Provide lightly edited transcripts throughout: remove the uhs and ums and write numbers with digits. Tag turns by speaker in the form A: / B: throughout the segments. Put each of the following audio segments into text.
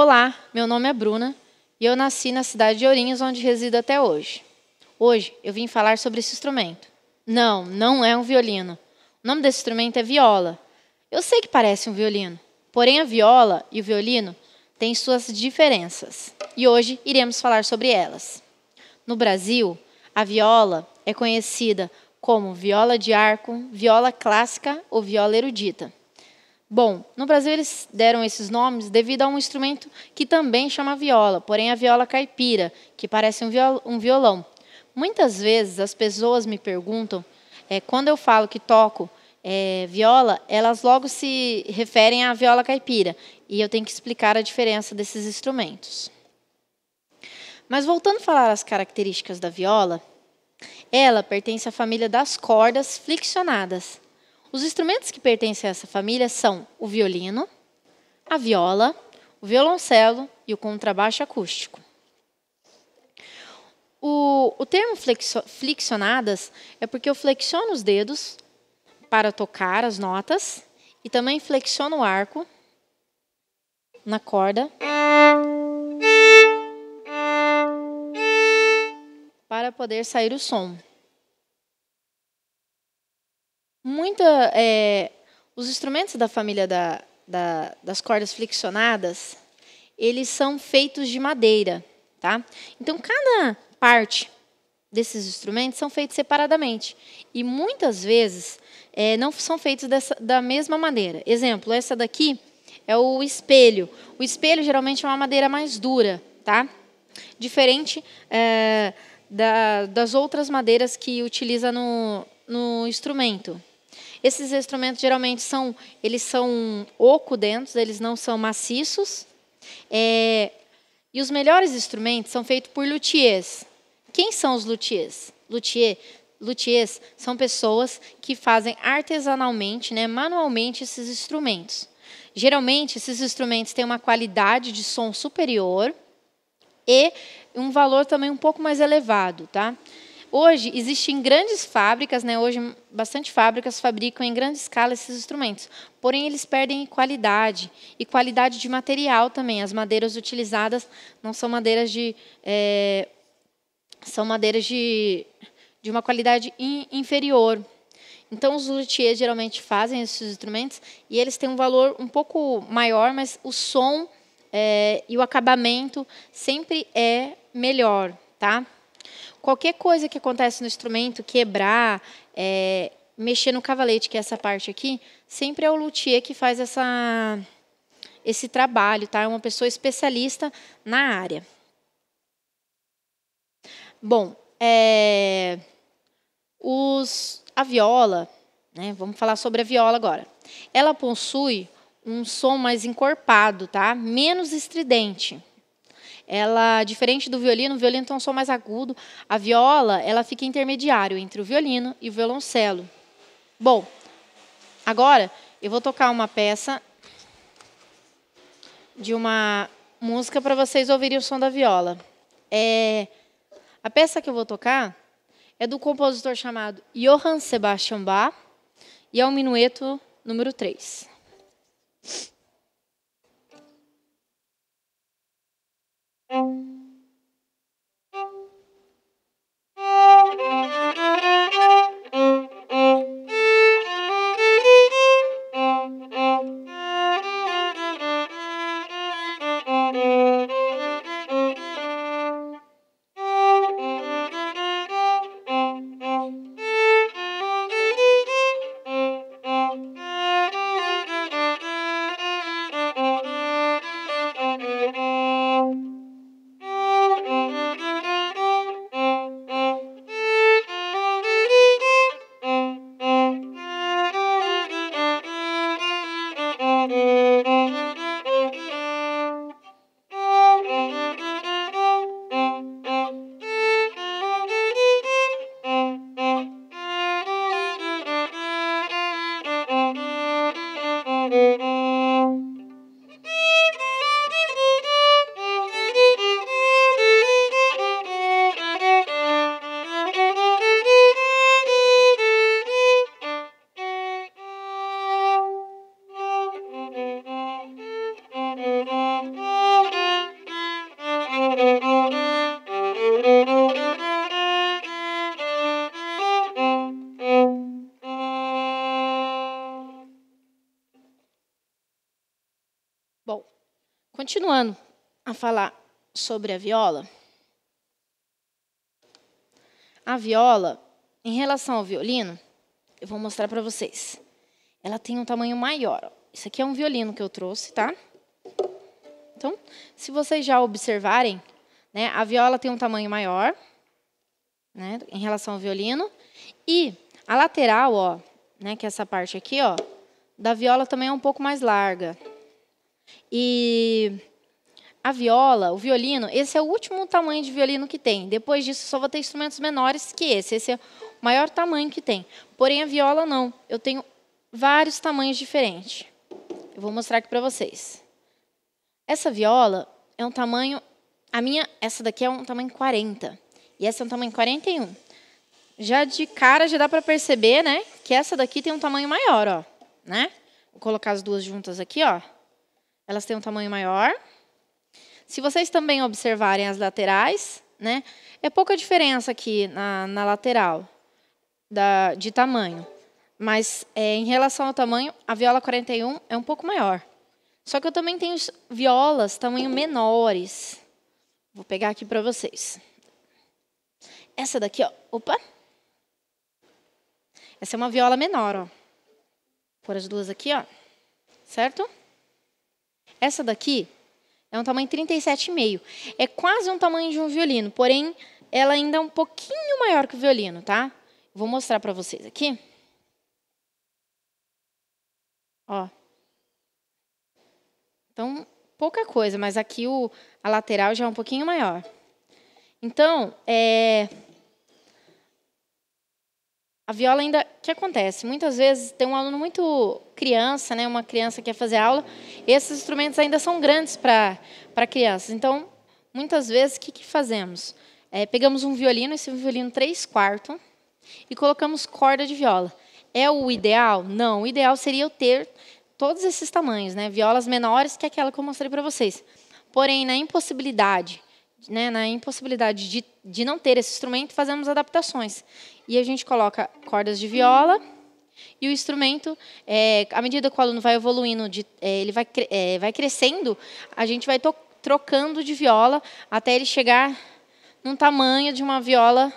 A: Olá, meu nome é Bruna e eu nasci na cidade de Ourinhos, onde resido até hoje. Hoje eu vim falar sobre esse instrumento. Não, não é um violino. O nome desse instrumento é viola. Eu sei que parece um violino, porém a viola e o violino têm suas diferenças e hoje iremos falar sobre elas. No Brasil, a viola é conhecida como viola de arco, viola clássica ou viola erudita. Bom, no Brasil eles deram esses nomes devido a um instrumento que também chama viola, porém a viola caipira, que parece um violão. Muitas vezes as pessoas me perguntam, quando eu falo que toco viola, elas logo se referem à viola caipira, e eu tenho que explicar a diferença desses instrumentos. Mas voltando a falar as características da viola, ela pertence à família das cordas flexionadas. Os instrumentos que pertencem a essa família são o violino, a viola, o violoncelo e o contrabaixo acústico. O termo flexionadas é porque eu flexiono os dedos para tocar as notas e também flexiono o arco na corda para poder sair o som. Os instrumentos da família das cordas flexionadas, eles são feitos de madeira, tá? Então, cada parte desses instrumentos são feitos separadamente e muitas vezes não são feitos da mesma maneira. Exemplo, essa daqui é o espelho. O espelho geralmente é uma madeira mais dura, tá? Diferente das outras madeiras que utiliza no instrumento. Esses instrumentos geralmente são oco-dentos, eles não são maciços. E os melhores instrumentos são feitos por luthiers. Quem são os luthiers? Luthiers são pessoas que fazem artesanalmente, manualmente esses instrumentos. Geralmente, esses instrumentos têm uma qualidade de som superior e um valor também um pouco mais elevado, tá? Hoje, existem grandes fábricas, hoje bastante fábricas fabricam em grande escala esses instrumentos, porém eles perdem qualidade e qualidade de material também. As madeiras utilizadas não são madeiras são madeiras de uma qualidade inferior. Então, os luthiers geralmente fazem esses instrumentos e eles têm um valor um pouco maior, mas o som e o acabamento sempre é melhor, tá? Qualquer coisa que acontece no instrumento, quebrar, mexer no cavalete, que é essa parte aqui, sempre é o luthier que faz esse trabalho, tá? É uma pessoa especialista na área. Bom, a viola, vamos falar sobre a viola agora. Ela possui um som mais encorpado, tá? Menos estridente. Ela, diferente do violino, o violino tem um som mais agudo. A viola, ela fica intermediário entre o violino e o violoncelo. Bom, agora eu vou tocar uma peça de uma música para vocês ouvirem o som da viola. A peça que eu vou tocar é do compositor chamado Johann Sebastian Bach e é o minueto número 3. Continuando a falar sobre a viola. A viola, em relação ao violino, eu vou mostrar para vocês. Ela tem um tamanho maior. Ó. Isso aqui é um violino que eu trouxe, tá? Então, se vocês já observarem, né, a viola tem um tamanho maior, né, em relação ao violino. E a lateral, ó, né, que é essa parte aqui, ó, da viola também é um pouco mais larga. E a viola, o violino, esse é o último tamanho de violino que tem. Depois disso, só vou ter instrumentos menores que esse. Esse é o maior tamanho que tem. Porém, a viola não. Eu tenho vários tamanhos diferentes. Eu vou mostrar aqui para vocês. Essa viola é um tamanho... essa daqui é um tamanho 40. E essa é um tamanho 41. Já de cara, já dá para perceber, né, que essa daqui tem um tamanho maior, ó. Né? Vou colocar as duas juntas aqui, ó. Elas têm um tamanho maior. Se vocês também observarem as laterais, né, é pouca diferença aqui na lateral de tamanho. Mas em relação ao tamanho, a viola 41 é um pouco maior. Só que eu também tenho violas tamanho menores. Vou pegar aqui para vocês. Essa daqui, ó. Opa! Essa é uma viola menor, ó. Vou pôr as duas aqui, ó. Certo? Essa daqui é um tamanho 37,5. É quase um tamanho de um violino, porém, ela ainda é um pouquinho maior que o violino, tá? Vou mostrar para vocês aqui. Ó. Então, pouca coisa, mas aqui a lateral já é um pouquinho maior. Então, a viola ainda... O que acontece? Muitas vezes tem um aluno muito criança, né? Uma criança que quer fazer aula. Esses instrumentos ainda são grandes para crianças. Então, muitas vezes, o que fazemos? Pegamos um violino, esse violino 3/4, e colocamos corda de viola. É o ideal? Não. O ideal seria eu ter todos esses tamanhos, né? Violas menores que aquela que eu mostrei para vocês. Porém, na impossibilidade, né? De não ter esse instrumento, fazemos adaptações. E a gente coloca cordas de viola e o instrumento, à medida que o aluno vai evoluindo, ele vai crescendo, a gente vai trocando de viola até ele chegar num tamanho de uma viola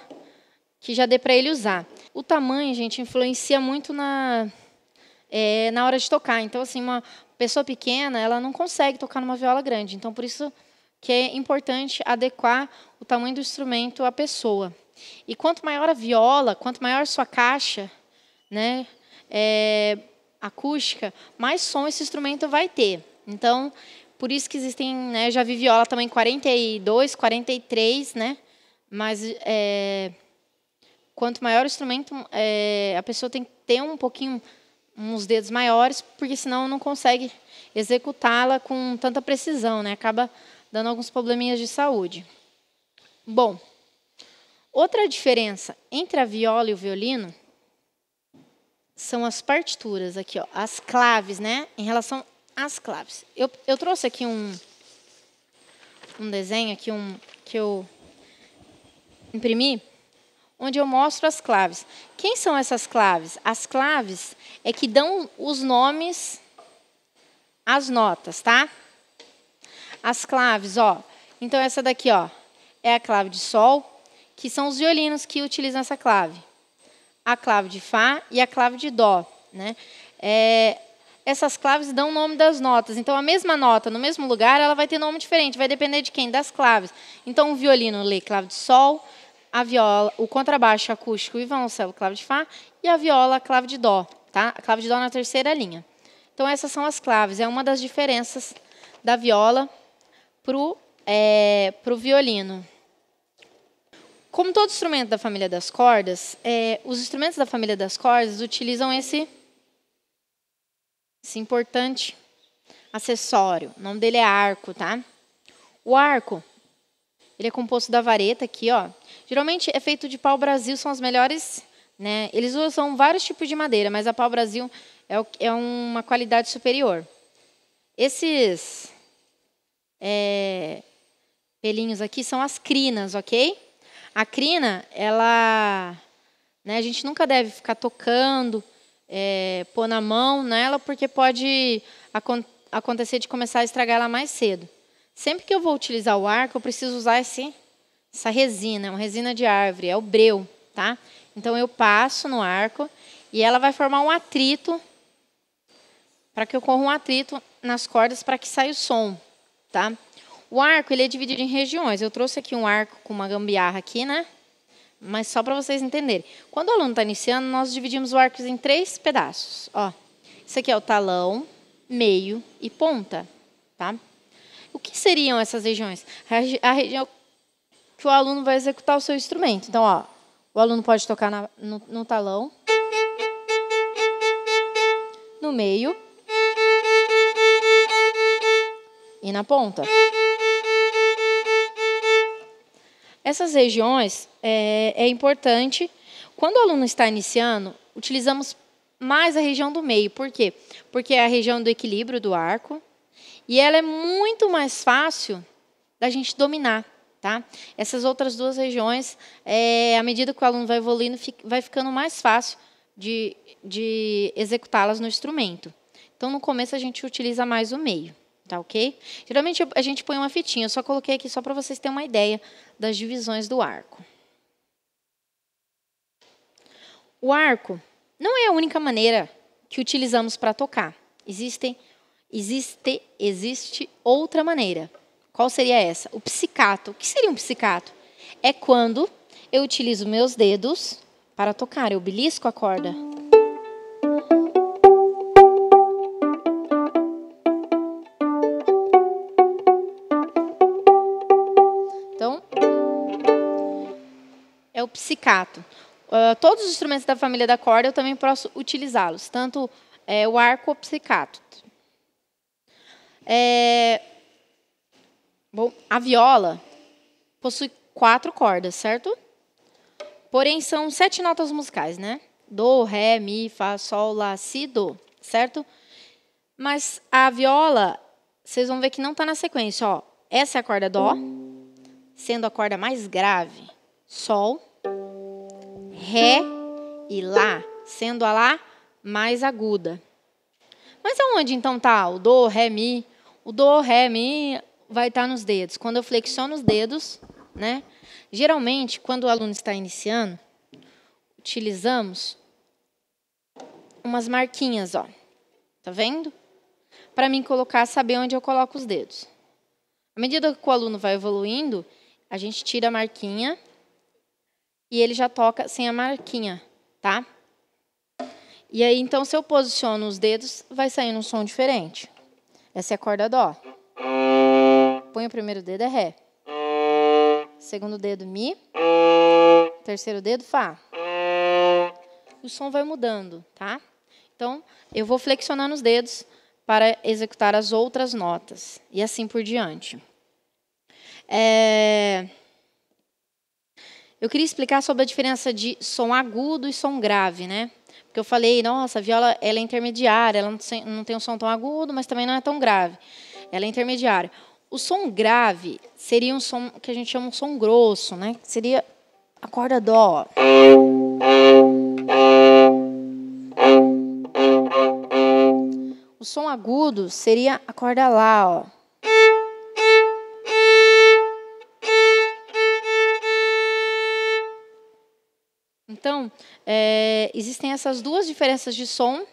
A: que já dê para ele usar. O tamanho, gente, influencia muito na hora de tocar. Então, assim, uma pessoa pequena, ela não consegue tocar numa viola grande. Então, por isso que é importante adequar o tamanho do instrumento à pessoa. E quanto maior a viola, quanto maior a sua caixa, né, acústica, mais som esse instrumento vai ter. Então, por isso que existem, né, já vi viola também 42, 43, né, mas quanto maior o instrumento, a pessoa tem que ter uns dedos maiores, porque senão não consegue executá-la com tanta precisão, né, acaba dando alguns probleminhas de saúde. Bom, outra diferença entre a viola e o violino são as partituras aqui, ó, as claves, né? Em relação às claves. Eu trouxe aqui um desenho aqui que eu imprimi, onde eu mostro as claves. Quem são essas claves? As claves é que dão os nomes às notas, tá? As claves, ó. Então essa daqui, ó, é a clave de sol, que são os violinos que utilizam essa clave. A clave de fá e a clave de dó, né? Essas claves dão o nome das notas. Então, a mesma nota, no mesmo lugar, ela vai ter nome diferente. Vai depender de quem? Das claves. Então, o violino lê clave de sol, a viola, o contrabaixo acústico e violoncelo, clave de fá, e a viola, clave de dó, tá? A clave de dó na terceira linha. Então, essas são as claves. É uma das diferenças da viola pro violino. Como todo instrumento da família das cordas, os instrumentos da família das cordas utilizam esse importante acessório. O nome dele é arco, tá? O arco, ele é composto da vareta aqui, ó. Geralmente é feito de pau-brasil, são as melhores, né? Eles usam vários tipos de madeira, mas a pau-brasil é uma qualidade superior. Esses pelinhos aqui são as crinas, ok? A crina, ela, né, a gente nunca deve ficar tocando, pôr na mão nela, porque pode acontecer de começar a estragar ela mais cedo. Sempre que eu vou utilizar o arco, eu preciso usar essa resina, uma resina de árvore, é o breu, tá? Então, eu passo no arco e ela vai formar um atrito, para que ocorra um atrito nas cordas para que saia o som, tá? O arco, ele é dividido em regiões. Eu trouxe aqui um arco com uma gambiarra aqui, né? Mas só para vocês entenderem. Quando o aluno está iniciando, nós dividimos o arco em 3 pedaços. Ó, isso aqui é o talão, meio e ponta, tá? O que seriam essas regiões? A região que o aluno vai executar o seu instrumento. Então, ó, o aluno pode tocar no talão, no meio e na ponta. Essas regiões é importante. Quando o aluno está iniciando, utilizamos mais a região do meio. Por quê? Porque é a região do equilíbrio do arco e ela é muito mais fácil da gente dominar, tá? Essas outras 2 regiões, à medida que o aluno vai evoluindo, vai ficando mais fácil de executá-las no instrumento. Então, no começo, a gente utiliza mais o meio. Tá, ok? Geralmente a gente põe uma fitinha, eu só coloquei aqui só para vocês terem uma ideia das divisões do arco. O arco não é a única maneira que utilizamos para tocar. Existe outra maneira. Qual seria essa? O pizzicato. O que seria um pizzicato? É quando eu utilizo meus dedos para tocar, eu belisco a corda. É o pizzicato. Todos os instrumentos da família da corda eu também posso utilizá-los, tanto o arco ou o pizzicato. Bom, a viola possui 4 cordas, certo? Porém, são 7 notas musicais, né? Do, ré, mi, fá, sol, lá, si, do, certo? Mas a viola, vocês vão ver que não está na sequência. Ó. Essa é a corda dó, sendo a corda mais grave. Sol, ré e lá, sendo a lá mais aguda. Mas aonde então está o do, ré, mi? O do, ré, mi vai estar nos dedos. Quando eu flexiono os dedos, né? Geralmente, quando o aluno está iniciando, utilizamos umas marquinhas, ó. Tá vendo? Para mim saber onde eu coloco os dedos. À medida que o aluno vai evoluindo, a gente tira a marquinha e ele já toca sem a marquinha, tá? E aí, então, se eu posiciono os dedos, vai sair um som diferente. Essa é a corda dó. Põe o primeiro dedo, é ré. Segundo dedo, mi. Terceiro dedo, fá. O som vai mudando, tá? Então, eu vou flexionando os dedos para executar as outras notas. E assim por diante. Eu queria explicar sobre a diferença de som agudo e som grave, né? Porque eu falei, nossa, a viola ela é intermediária, ela não tem um som tão agudo, mas também não é tão grave. Ela é intermediária. O som grave seria um som que a gente chama de som grosso, né? Seria a corda dó. O som agudo seria a corda lá, ó. Então, existem essas 2 diferenças de som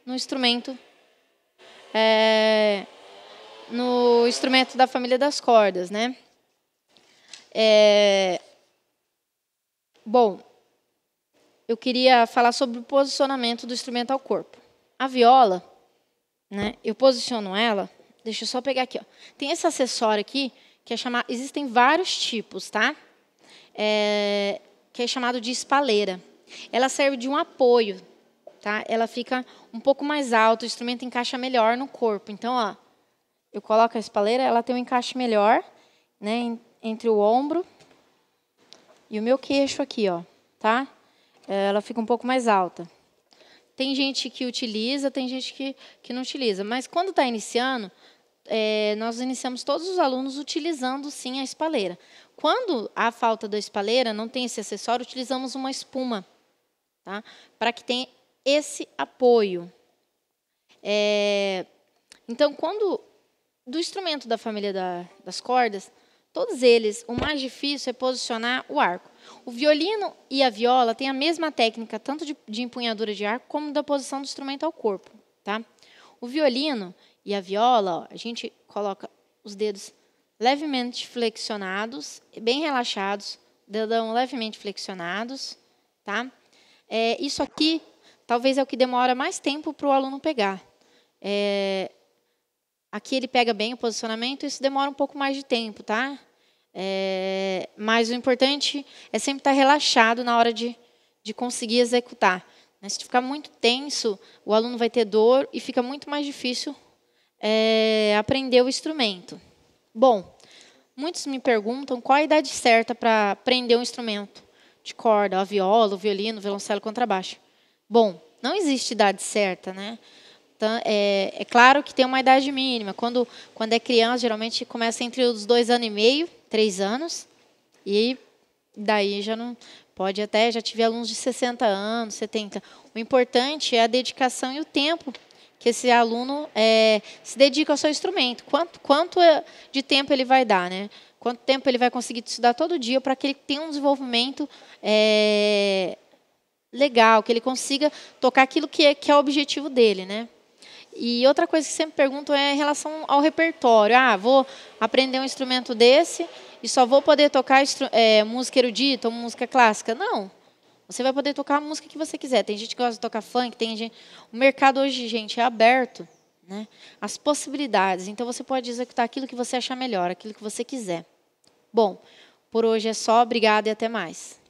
A: no instrumento da família das cordas, né? Bom, eu queria falar sobre o posicionamento do instrumento ao corpo. A viola, né? Eu posiciono ela. Deixa eu só pegar aqui, ó. Tem esse acessório aqui que é chamado. Existem vários tipos, tá? Que é chamado de espaleira. Ela serve de um apoio, tá? Ela fica um pouco mais alta, o instrumento encaixa melhor no corpo. Então, ó, eu coloco a espaleira, ela tem um encaixe melhor, né, entre o ombro e o meu queixo aqui, ó, tá? Ela fica um pouco mais alta. Tem gente que utiliza, tem gente que não utiliza. Mas quando está iniciando, nós iniciamos todos os alunos utilizando, sim, a espaleira. Quando há falta da espaleira, não tem esse acessório, utilizamos uma espuma, tá? Para que tenha esse apoio. Então, quando do instrumento da família das cordas, todos eles, o mais difícil é posicionar o arco. O violino e a viola têm a mesma técnica, tanto de empunhadura de arco, como da posição do instrumento ao corpo. Tá? O violino e a viola, ó, a gente coloca os dedos levemente flexionados, bem relaxados, dedão levemente flexionados. Tá? Isso aqui, talvez é o que demora mais tempo para o aluno pegar. Aqui ele pega bem o posicionamento, isso demora um pouco mais de tempo, tá? Mas o importante é sempre estar relaxado na hora de conseguir executar. Se ficar muito tenso, o aluno vai ter dor e fica muito mais difícil aprender o instrumento. Bom, muitos me perguntam qual a idade certa para aprender um instrumento de corda, a viola, o violino, o violoncelo, o contrabaixo. Bom, não existe idade certa, né? Então, é claro que tem uma idade mínima. Quando é criança, geralmente começa entre os 2 anos e meio, 3 anos. E daí já não pode até, já tive alunos de 60 anos, 70. O importante é a dedicação e o tempo que esse aluno se dedica ao seu instrumento. Quanto de tempo ele vai dar, né? Quanto tempo ele vai conseguir estudar todo dia para que ele tenha um desenvolvimento legal, que ele consiga tocar aquilo que é o objetivo dele, né? E outra coisa que sempre pergunto é em relação ao repertório. Vou aprender um instrumento desse e só vou poder tocar música erudita ou música clássica. Não. Você vai poder tocar a música que você quiser. Tem gente que gosta de tocar funk, tem gente... O mercado hoje, gente, é aberto, né? As possibilidades. Então, você pode executar aquilo que você achar melhor, aquilo que você quiser. Bom, por hoje é só. Obrigada e até mais.